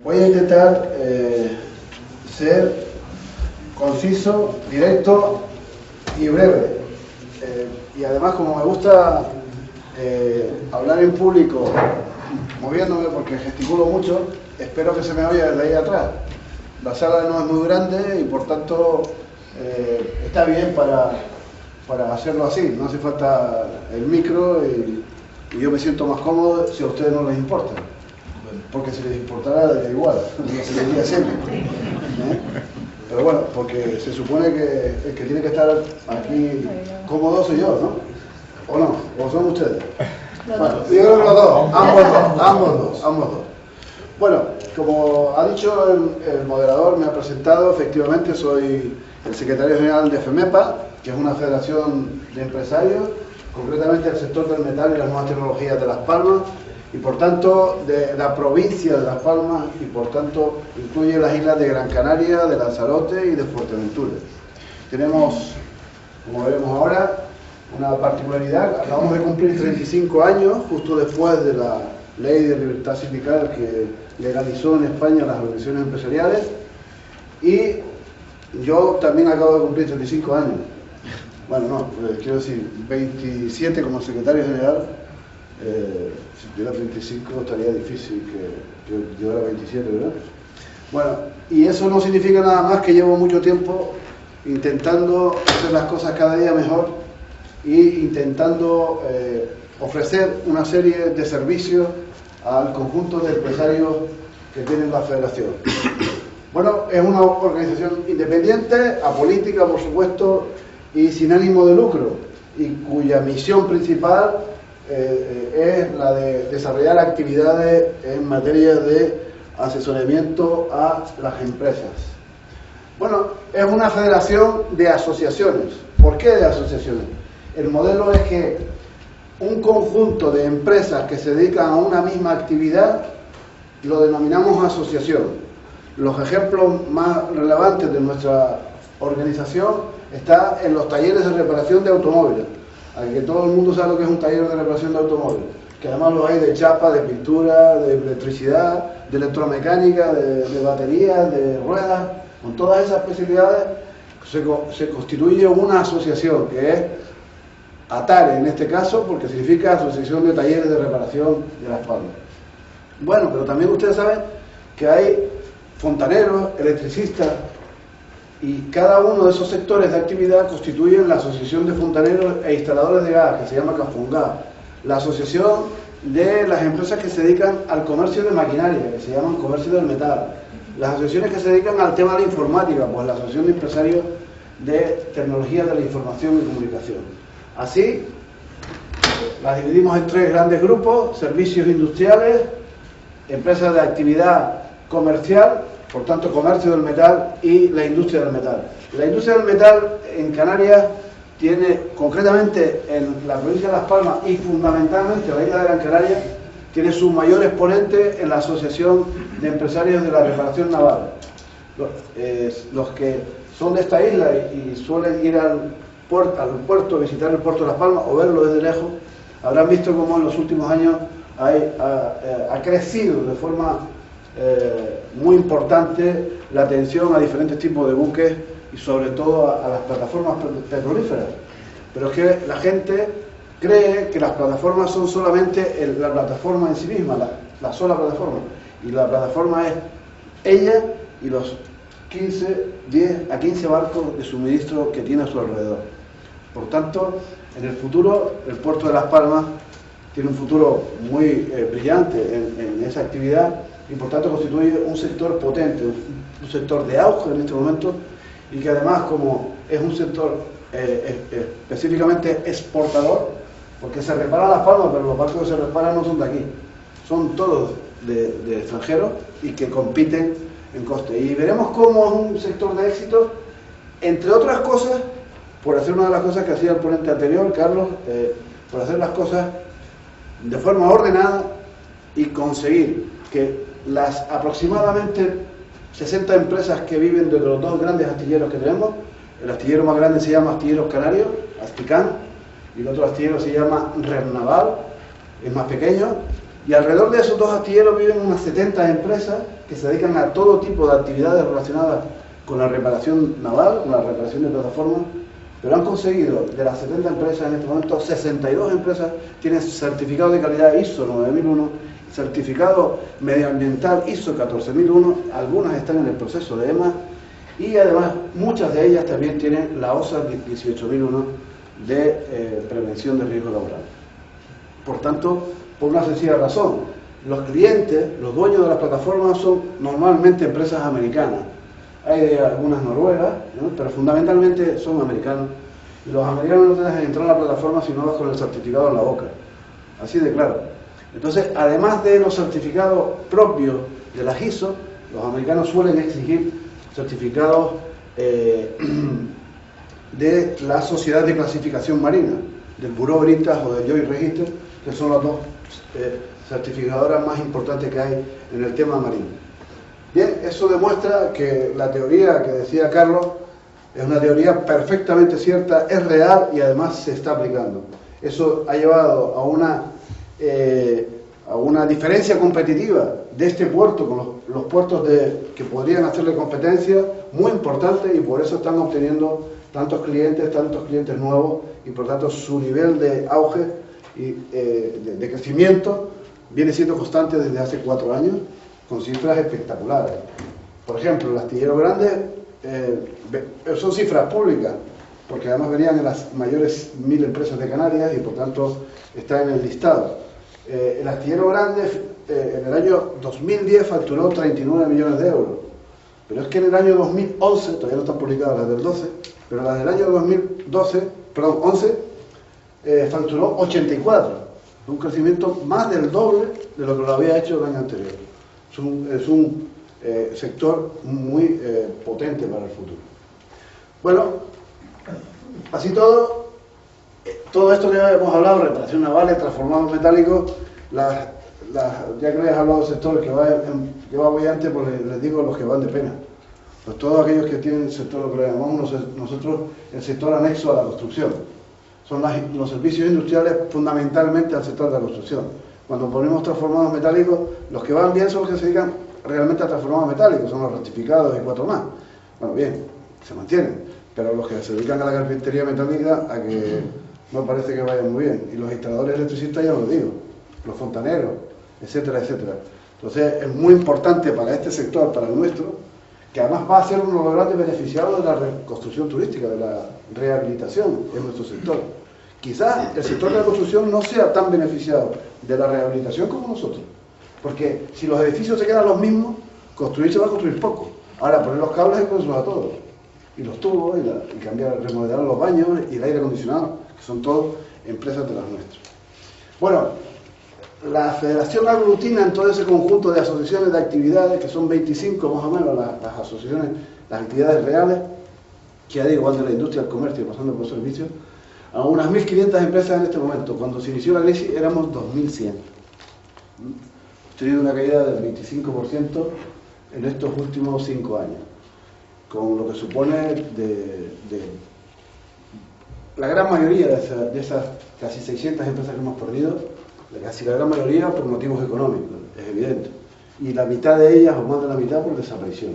Voy a intentar ser conciso, directo y breve. Y además, como me gusta hablar en público, moviéndome porque gesticulo mucho, espero que se me oiga desde ahí atrás. La sala no es muy grande y por tanto está bien para hacerlo así. No hace falta el micro y yo me siento más cómodo si a ustedes no les importa. Porque si les importara, da igual, se seguiría siempre. Pero bueno, porque se supone que el que tiene que estar aquí cómodo soy yo, ¿no? ¿O no? ¿O son ustedes? Bueno, yo creo que los dos, ambos dos. Bueno, como ha dicho el moderador, me ha presentado, efectivamente soy el secretario general de FEMEPA, que es una federación de empresarios, concretamente del sector del metal y las nuevas tecnologías de Las Palmas, y por tanto de la provincia de Las Palmas, y por tanto incluye las islas de Gran Canaria, de Lanzarote y de Fuerteventura. Tenemos, como veremos ahora, una particularidad: acabamos de cumplir 35 años, justo después de la ley de libertad sindical que legalizó en España las organizaciones empresariales, y yo también acabo de cumplir 35 años. Bueno, no, quiero decir, 27 como secretario general. Si tuviera 35 estaría difícil que yo llevara 27, ¿verdad? Bueno, y eso no significa nada más que llevo mucho tiempo intentando hacer las cosas cada día mejor e intentando ofrecer una serie de servicios al conjunto de empresarios que tienen la federación. Bueno, es una organización independiente, apolítica, por supuesto, y sin ánimo de lucro, y cuya misión principal es la de desarrollar actividades en materia de asesoramiento a las empresas. Bueno, es una federación de asociaciones. ¿Por qué de asociaciones? El modelo es que un conjunto de empresas que se dedican a una misma actividad lo denominamos asociación. Los ejemplos más relevantes de nuestra organización están en los talleres de reparación de automóviles. Que todo el mundo sabe lo que es un taller de reparación de automóviles, que además lo hay de chapa, de pintura, de electricidad, de electromecánica, de baterías, de ruedas. Con todas esas especialidades se constituye una asociación, que es ATARE en este caso, porque significa Asociación de Talleres de Reparación de Las Palmas. Bueno, pero también ustedes saben que hay fontaneros, electricistas, y cada uno de esos sectores de actividad constituyen la Asociación de Fontaneros e Instaladores de Gas, que se llama CAFONGAS, la Asociación de las empresas que se dedican al comercio de maquinaria, que se llaman Comercio del Metal, las asociaciones que se dedican al tema de la informática, pues la Asociación de Empresarios de Tecnologías de la Información y Comunicación. Así, las dividimos en tres grandes grupos: servicios industriales, empresas de actividad comercial, por tanto comercio del metal, y la industria del metal. La industria del metal en Canarias tiene, concretamente en la provincia de Las Palmas y fundamentalmente en la isla de Gran Canaria, tiene su mayor exponente en la Asociación de Empresarios de la Reparación Naval. Los que son de esta isla y suelen ir al puerto, visitar el puerto de Las Palmas o verlo desde lejos, habrán visto cómo en los últimos años ha crecido de forma muy importante la atención a diferentes tipos de buques y sobre todo a las plataformas petrolíferas. Pero es que la gente cree que las plataformas son solamente la plataforma en sí misma, la sola plataforma, y la plataforma es ella y los 10 a 15 barcos de suministro que tiene a su alrededor. Por tanto, en el futuro el puerto de Las Palmas tiene un futuro muy brillante en esa actividad, y por tanto constituye un sector potente, un sector de auge en este momento, y que además, como es un sector específicamente exportador, porque se repara Las Palmas, pero los barcos que se reparan no son de aquí, son todos de extranjeros y que compiten en coste. Y veremos cómo es un sector de éxito, entre otras cosas, por hacer una de las cosas que hacía el ponente anterior, Carlos, por hacer las cosas de forma ordenada y conseguir que las aproximadamente 60 empresas que viven de los dos grandes astilleros que tenemos, el astillero más grande se llama Astilleros Canarios, Asticán, y el otro astillero se llama Renaval, es más pequeño, Y alrededor de esos dos astilleros viven unas 70 empresas que se dedican a todo tipo de actividades relacionadas con la reparación naval, con la reparación de plataformas, pero han conseguido, de las 70 empresas en este momento, 62 empresas tienen certificado de calidad ISO 9001, certificado medioambiental ISO 14001, algunas están en el proceso de EMA, y además muchas de ellas también tienen la OSA 18001 de prevención de riesgo laboral. Por tanto, por una sencilla razón, los clientes, los dueños de las plataformas son normalmente empresas americanas. Hay algunas noruegas, ¿no? Pero fundamentalmente son americanos. Y los americanos no te dejan entrar a la plataforma si no vas con el certificado en la boca. Así de claro. Entonces, además de los certificados propios de las ISO, los americanos suelen exigir certificados de la Sociedad de Clasificación Marina, del Bureau Veritas o del Joint Register, que son las dos certificadoras más importantes que hay en el tema marino. Bien, eso demuestra que la teoría que decía Carlos es una teoría perfectamente cierta, es real y además se está aplicando. Eso ha llevado a una diferencia competitiva de este puerto con los puertos que podrían hacerle competencia muy importante, y por eso están obteniendo tantos clientes nuevos, y por tanto su nivel de auge y de crecimiento viene siendo constante desde hace 4 años, con cifras espectaculares. Por ejemplo, el astillero grande, son cifras públicas, porque además venían en las mayores 1000 empresas de Canarias y por tanto está en el listado. El astillero grande en el año 2010 facturó 39 millones de euros, pero es que en el año 2011, todavía no están publicadas las del 12, pero las del año 11 facturó 84, un crecimiento más del doble de lo que lo había hecho el año anterior. Es un sector muy potente para el futuro. Bueno, así todo esto que hemos hablado, reparación naval, transformados metálicos, ya que les he hablado del sector que va bollante, pues les digo los que van de pena. Pues todos aquellos que tienen el sector, lo que llamamos nosotros el sector anexo a la construcción. Son los servicios industriales fundamentalmente al sector de la construcción. Cuando ponemos transformados metálicos, los que van bien son los que se dedican realmente a transformados metálicos, son los rectificados y 4 más. Bueno, bien, se mantienen, pero los que se dedican a la carpintería metálica, a que no parece que vayan muy bien. Y los instaladores electricistas, ya lo digo, los fontaneros, etcétera, etcétera. Entonces, es muy importante para este sector, para el nuestro, que además va a ser uno de los grandes beneficiados de la reconstrucción turística, de la rehabilitación en nuestro sector. Quizás el sector de la construcción no sea tan beneficiado de la rehabilitación como nosotros, porque si los edificios se quedan los mismos, construir se va a construir poco. Ahora, poner los cables hay que ponerlos a todos, y los tubos, y cambiar, remodelar los baños y el aire acondicionado, que son todas empresas de las nuestras. Bueno, la federación aglutina en todo ese conjunto de asociaciones de actividades, que son 25 más o menos las asociaciones, las actividades reales, que ya digo, van de la industria al comercio, pasando por servicios, a unas 1.500 empresas en este momento. Cuando se inició la crisis éramos 2.100. Hemos tenido una caída del 25% en estos últimos 5 años, con lo que supone la gran mayoría de esas casi 600 empresas que hemos perdido, casi la gran mayoría por motivos económicos, es evidente, y la mitad de ellas, o más de la mitad, por desaparición.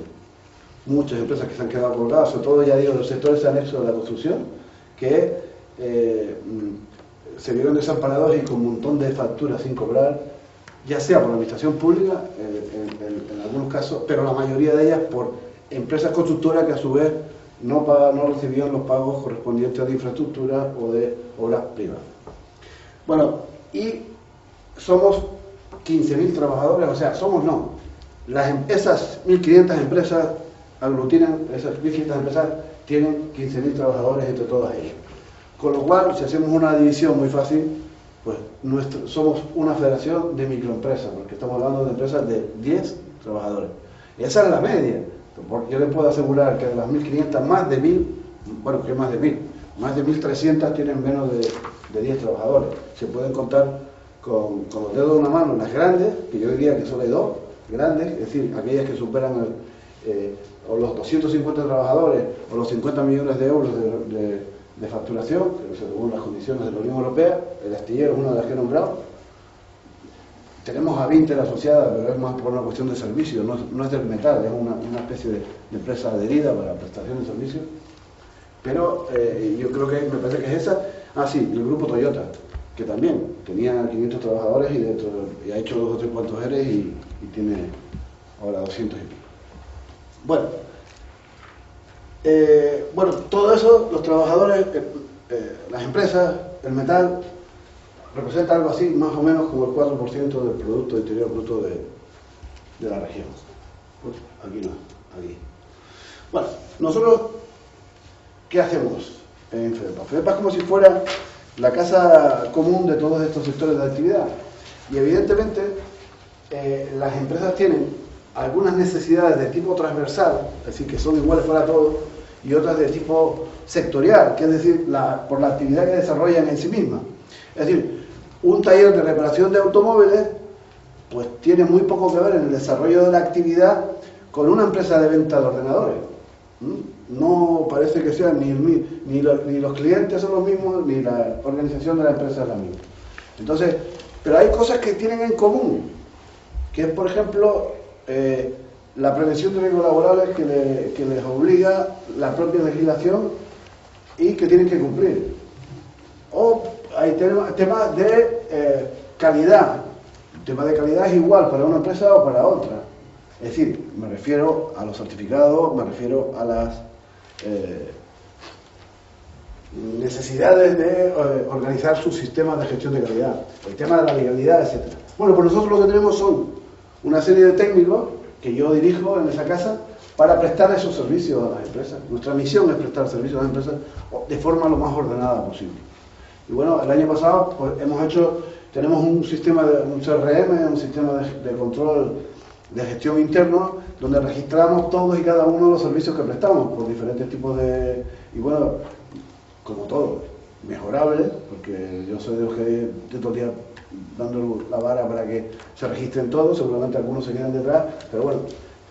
Muchas empresas que se han quedado colgadas, sobre todo, ya digo, los sectores anexos de la construcción, que se vieron desamparados y con un montón de facturas sin cobrar, ya sea por la administración pública, en algunos casos, pero la mayoría de ellas por empresas constructoras que a su vez no recibían los pagos correspondientes a de infraestructura o de obras privadas. Bueno, y somos 15.000 trabajadores, o sea, esas 1.500 empresas aglutinan, esas 1.500 empresas tienen 15.000 trabajadores entre todas ellas. Con lo cual, si hacemos una división muy fácil, pues somos una federación de microempresas, porque estamos hablando de empresas de 10 trabajadores. Y esa es la media. Yo les puedo asegurar que de las 1.500, más de 1.000, bueno, que más de 1.000, más de 1.300 tienen menos de 10 trabajadores. Se pueden contar con los dedos de una mano las grandes, que yo diría que solo hay 2 grandes, es decir, aquellas que superan o los 250 trabajadores o los 50 millones de euros de facturación, según las condiciones de la Unión Europea. El astillero es una de las que he nombrado. tenemos a Vinter asociada, pero es más por una cuestión de servicio, no es del metal, es una especie de empresa adherida para prestación de servicios. Pero yo creo que, me parece que es esa. Ah, sí, el grupo Toyota, que también tenía 500 trabajadores y ha hecho 2 o 3 cuantos ERE y tiene ahora 200 y pico. Bueno, todo eso, los trabajadores, las empresas, el metal, representa algo así, más o menos como el 4% del Producto Interior Bruto de la región. Aquí no, aquí. Bueno, nosotros, ¿qué hacemos en FEDEPA? FEDEPA es como si fuera la casa común de todos estos sectores de actividad. Y evidentemente, las empresas tienen algunas necesidades de tipo transversal, es decir, que son iguales para todos, y otras de tipo sectorial, que es decir, por la actividad que desarrollan en sí misma. Es decir, un taller de reparación de automóviles pues tiene muy poco que ver en el desarrollo de la actividad con una empresa de venta de ordenadores. No parece que sean ni los clientes son los mismos, ni la organización de la empresa es la misma. Entonces, pero hay cosas que tienen en común, que es, por ejemplo, la prevención de riesgos laborales que les obliga la propia legislación y que tienen que cumplir. O hay temas de calidad. El tema de calidad es igual para una empresa o para otra. Es decir, me refiero a los certificados, me refiero a las necesidades de organizar sus sistemas de gestión de calidad, el tema de la legalidad, etc. Bueno, pues nosotros lo que tenemos son una serie de técnicos que yo dirijo en esa casa para prestar esos servicios a las empresas. Nuestra misión es prestar servicios a las empresas de forma lo más ordenada posible. Y bueno, el año pasado pues, tenemos un sistema, un CRM, un sistema de control de gestión interno, donde registramos todos y cada uno de los servicios que prestamos por diferentes tipos de... Y bueno, como todo, mejorable, porque yo soy de los que estoy todo el día dando la vara para que se registren todos, seguramente algunos se quedan detrás, pero bueno,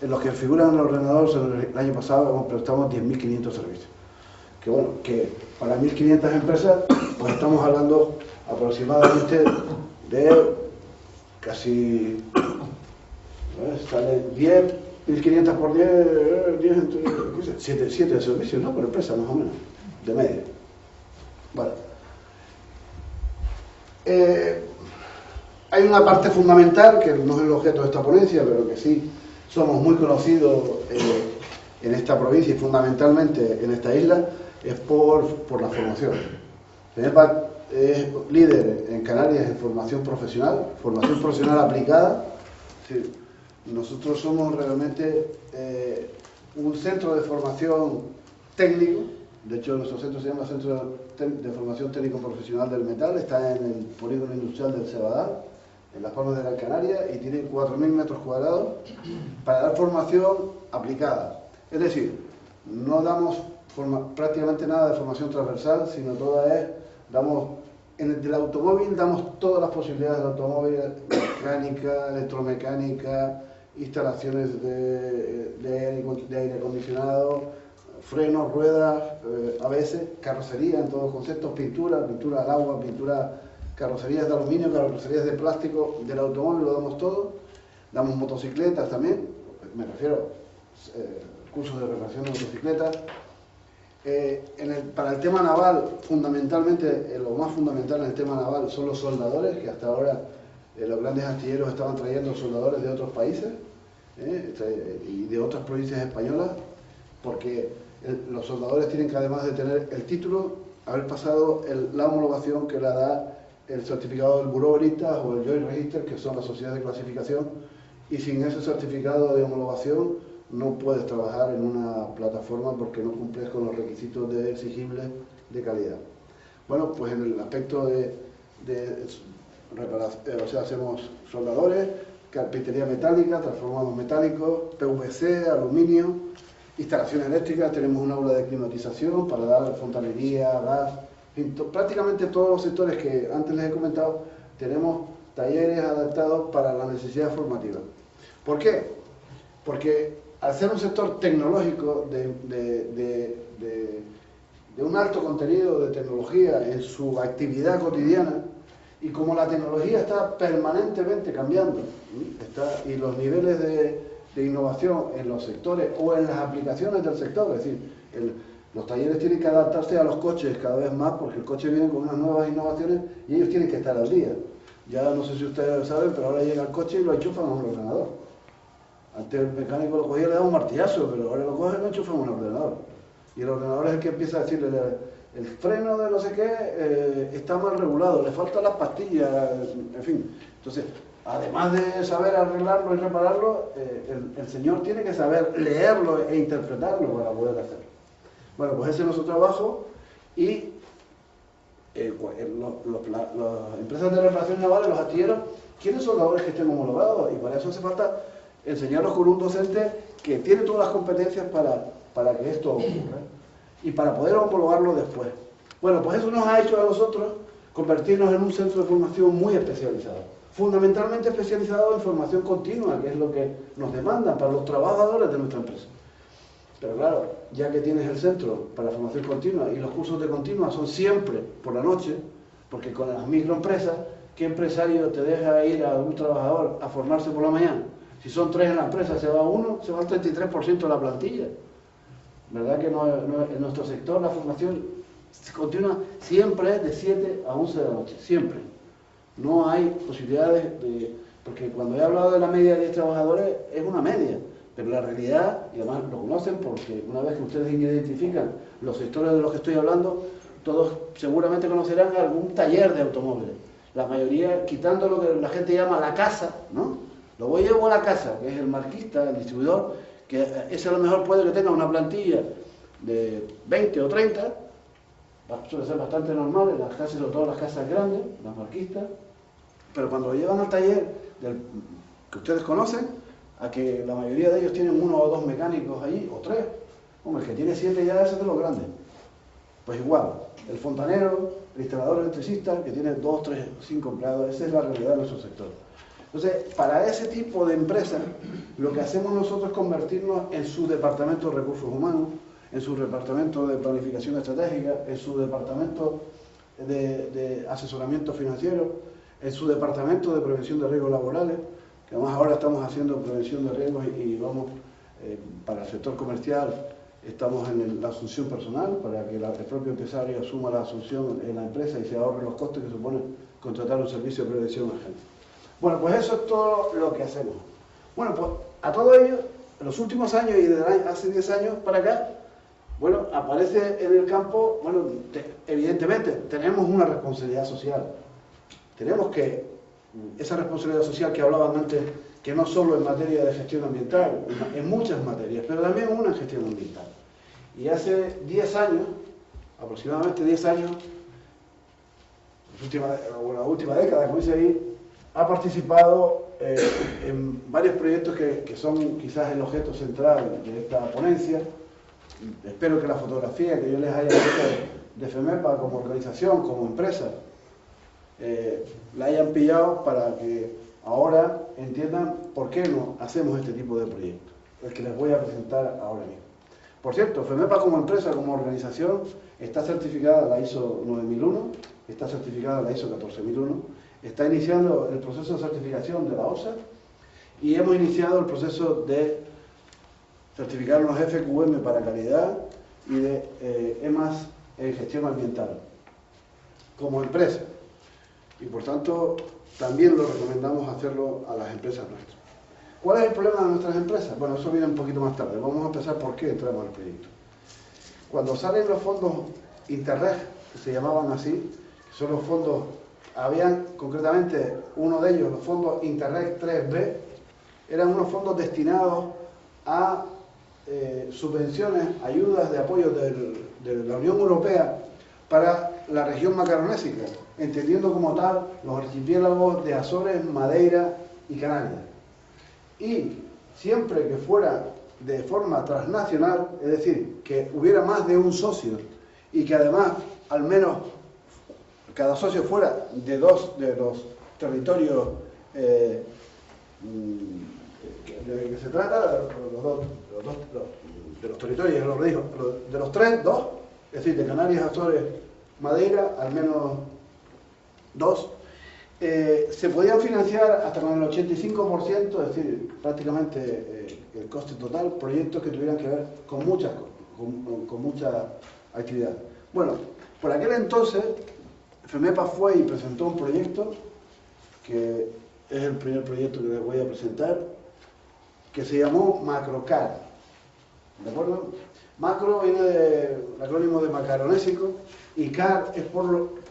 en los que figuran en el ordenador, el año pasado prestamos 10.500 servicios. Que bueno, que para 1.500 empresas, pues estamos hablando aproximadamente de casi, sale 10, 1.500 por 10, 7 servicios, ¿no? Por empresa, más o menos, de media. Vale. Hay una parte fundamental, que no es el objeto de esta ponencia, pero que sí somos muy conocidos en esta provincia y fundamentalmente en esta isla, es por la formación. FEDEPA es líder en Canarias en formación profesional aplicada. Sí, nosotros somos realmente un centro de formación técnico. De hecho, nuestro centro se llama Centro de Formación Técnico Profesional del Metal, está en el polígono industrial del Cebadal, en las Palmas de Gran Canaria, y tiene 4.000 metros cuadrados para dar formación aplicada. Es decir, no damos prácticamente nada de formación transversal, sino en el del automóvil damos todas las posibilidades del automóvil, mecánica, electromecánica, instalaciones de aire acondicionado, frenos, ruedas, ABS, carrocería en todos los conceptos, pintura al agua, carrocerías de aluminio, carrocerías de plástico, del automóvil lo damos todo. Damos motocicletas también, me refiero cursos de reparación de motocicletas. Para el tema naval, fundamentalmente, lo más fundamental en el tema naval son los soldadores, que hasta ahora los grandes astilleros estaban trayendo soldadores de otros países y de otras provincias españolas, porque los soldadores tienen que, además de tener el título, haber pasado la homologación que la da el certificado del Buró Veritas o el Joint Register, que son las sociedades de clasificación, y sin ese certificado de homologación no puedes trabajar en una plataforma porque no cumples con los requisitos exigibles de calidad. Bueno, pues en el aspecto de reparación, o sea, hacemos soldadores, carpintería metálica, transformados metálicos, PVC, aluminio, instalaciones eléctricas, tenemos un aula de climatización para dar fontanería, gas, prácticamente todos los sectores que antes les he comentado, tenemos talleres adaptados para la necesidad formativa. ¿Por qué? Porque al ser un sector tecnológico de un alto contenido de tecnología en su actividad cotidiana, Y como la tecnología está permanentemente cambiando, y los niveles de innovación en los sectores o en las aplicaciones del sector, es decir, los talleres tienen que adaptarse a los coches cada vez más porque el coche viene con unas nuevas innovaciones y ellos tienen que estar al día. Ya no sé si ustedes lo saben, pero ahora llega el coche y lo enchufan a un ordenador. Antes el mecánico lo cogía y le daba un martillazo, pero ahora lo coge y lo enchufan a un ordenador. Y el ordenador es el que empieza a decirle, el freno de no sé qué está mal regulado, le faltan las pastillas, en fin. Entonces, además de saber arreglarlo y repararlo, el señor tiene que saber leerlo e interpretarlo para poder hacerlo. Bueno, pues ese es nuestro trabajo y las empresas de reparación navales, los astilleros, quieren soldadores que estén homologados y para eso hace falta enseñarlos con un docente que tiene todas las competencias para que esto ocurra y para poder homologarlo después. Bueno, pues eso nos ha hecho a nosotros convertirnos en un centro de formación muy especializado, fundamentalmente especializado en formación continua, que es lo que nos demandan para los trabajadores de nuestra empresa. Pero claro, ya que tienes el centro para formación continua y los cursos de continua son siempre por la noche, porque con las microempresas, ¿qué empresario te deja ir a un trabajador a formarse por la mañana? Si son 3 en la empresa, se va uno, se va el 33% de la plantilla. ¿Verdad que en nuestro sector la formación continua siempre es de 7 a 11 de la noche? Siempre. No hay posibilidades porque cuando he hablado de la media de 10 trabajadores, es una media. Pero la realidad, y además lo conocen porque una vez que ustedes identifican los sectores de los que estoy hablando, todos seguramente conocerán algún taller de automóviles. La mayoría, quitando lo que la gente llama la casa, ¿no? Lo llevo a la casa, que es el marquista, el distribuidor, que ese a lo mejor puede que tenga una plantilla de 20 o 30, suele ser bastante normal en las casas, sobre todo las casas grandes, las marquistas, pero cuando lo llevan al taller que ustedes conocen, a que la mayoría de ellos tienen 1 o 2 mecánicos allí, o 3, hombre, el que tiene 7 ya ese es de los grandes. Pues igual, el fontanero, el instalador electricista, que tiene 2, 3, 5 empleados, esa es la realidad de nuestro sector. Entonces, para ese tipo de empresas, lo que hacemos nosotros es convertirnos en su departamento de recursos humanos, en su departamento de planificación estratégica, en su departamento de asesoramiento financiero, en su departamento de prevención de riesgos laborales, que además ahora estamos haciendo prevención de riesgos y vamos, para el sector comercial, estamos en la asunción personal, para que el propio empresario asuma la asunción en la empresa y se ahorre los costes que supone contratar un servicio de prevención urgente. Bueno, pues eso es todo lo que hacemos. Bueno, pues a todo ello, en los últimos años y desde hace 10 años para acá, bueno, aparece en el campo, bueno, evidentemente tenemos una responsabilidad social. Tenemos esa responsabilidad social que hablaban antes, que no solo en materia de gestión ambiental, en muchas materias, pero también una en gestión ambiental. Y hace 10 años, aproximadamente 10 años, la última década, como dice ahí, ha participado en varios proyectos que son quizás el objeto central de esta ponencia. Espero que la fotografía que yo les haya hecho de FEMEPA como organización, como empresa, la hayan pillado para que ahora entiendan por qué no hacemos este tipo de proyectos, el que les voy a presentar ahora mismo. Por cierto, FEMEPA como empresa, como organización, está certificada la ISO 9001, está certificada la ISO 14001, está iniciando el proceso de certificación de la OSA y hemos iniciado el proceso de certificar los FQM para calidad y de EMAS en gestión ambiental como empresa. Y por tanto, también lo recomendamos hacerlo a las empresas nuestras. ¿Cuál es el problema de nuestras empresas? Bueno, eso viene un poquito más tarde. Vamos a empezar por qué entramos al proyecto. Cuando salen los fondos Interreg, que se llamaban así, que son los fondos, habían concretamente uno de ellos, los fondos Interreg 3B, eran unos fondos destinados a subvenciones, ayudas de apoyo de la Unión Europea para la región macaronésica, entendiendo como tal los archipiélagos de Azores, Madeira y Canarias. Y siempre que fuera de forma transnacional, es decir, que hubiera más de un socio y que además al menos cada socio fuera de 2 de los territorios de que se trata, de los territorios, lo digo, de los 3, 2, es decir, de Canarias, Azores, Madeira, al menos 2, se podían financiar hasta con el 85%, es decir, prácticamente el coste total, proyectos que tuvieran que ver con mucha actividad. Bueno, por aquel entonces, FEMEPA fue y presentó un proyecto, que es el primer proyecto que les voy a presentar, que se llamó MacroCAD, ¿de acuerdo? Macro viene del acrónimo de macaronésico, y CAD es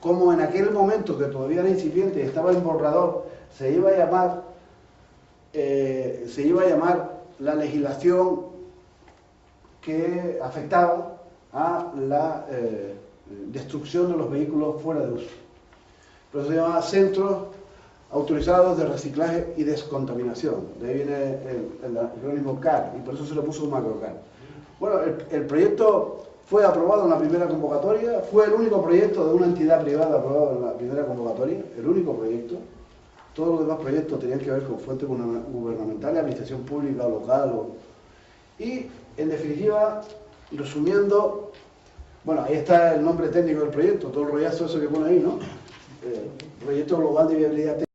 como en aquel momento que todavía era incipiente y estaba en borrador, se iba a llamar la legislación que afectaba a la destrucción de los vehículos fuera de uso. Por eso se llama Centros Autorizados de Reciclaje y Descontaminación. De ahí viene el acrónimo CAD, y por eso se le puso MacroCAD. Bueno, el proyecto fue aprobado en la primera convocatoria, fue el único proyecto de una entidad privada aprobado en la primera convocatoria, el único proyecto. Todos los demás proyectos tenían que ver con fuentes gubernamentales, administración pública o local. Y, en definitiva, resumiendo, bueno, ahí está el nombre técnico del proyecto, todo el rollazo eso que pone ahí, ¿no? Proyecto Global de Viabilidad Técnica.